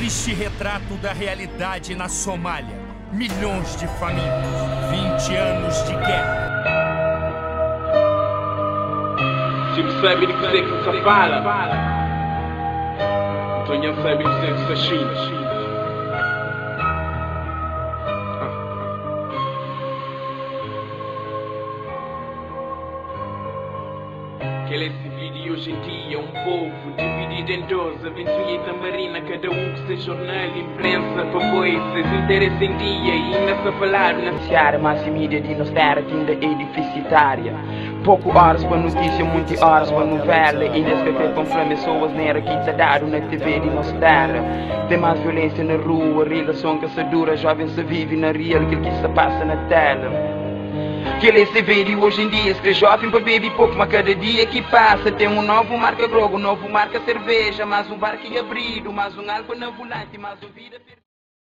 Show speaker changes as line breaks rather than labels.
triste retrato da realidade na Somália. Milhões de famintos, 20 anos de guerra.
Se percebe de que você que se fala, então já sabe de que se china. Que esse vídeo hoje em dia é um povo dividido em 12, aventura marina, cada que seja jornal, imprensa, papoices, interesse em dia e nessa palavra noticiária, massa mídia de nossa terra ainda é deficitária. Pouco horas para notícia, muitas horas para novela, e nesse café com pessoas nem era que está dado na TV de nossa terra. Tem mais violência na rua, relação caçadora, jovens se vive na real, aquilo que se passa na tela. Que ele se vê hoje em dia, que jovem para beber pouco, mas cada dia que passa tem um novo marca grogo, um novo marca cerveja, mais um bar que abrido, mais um álcool na volante, mais um vida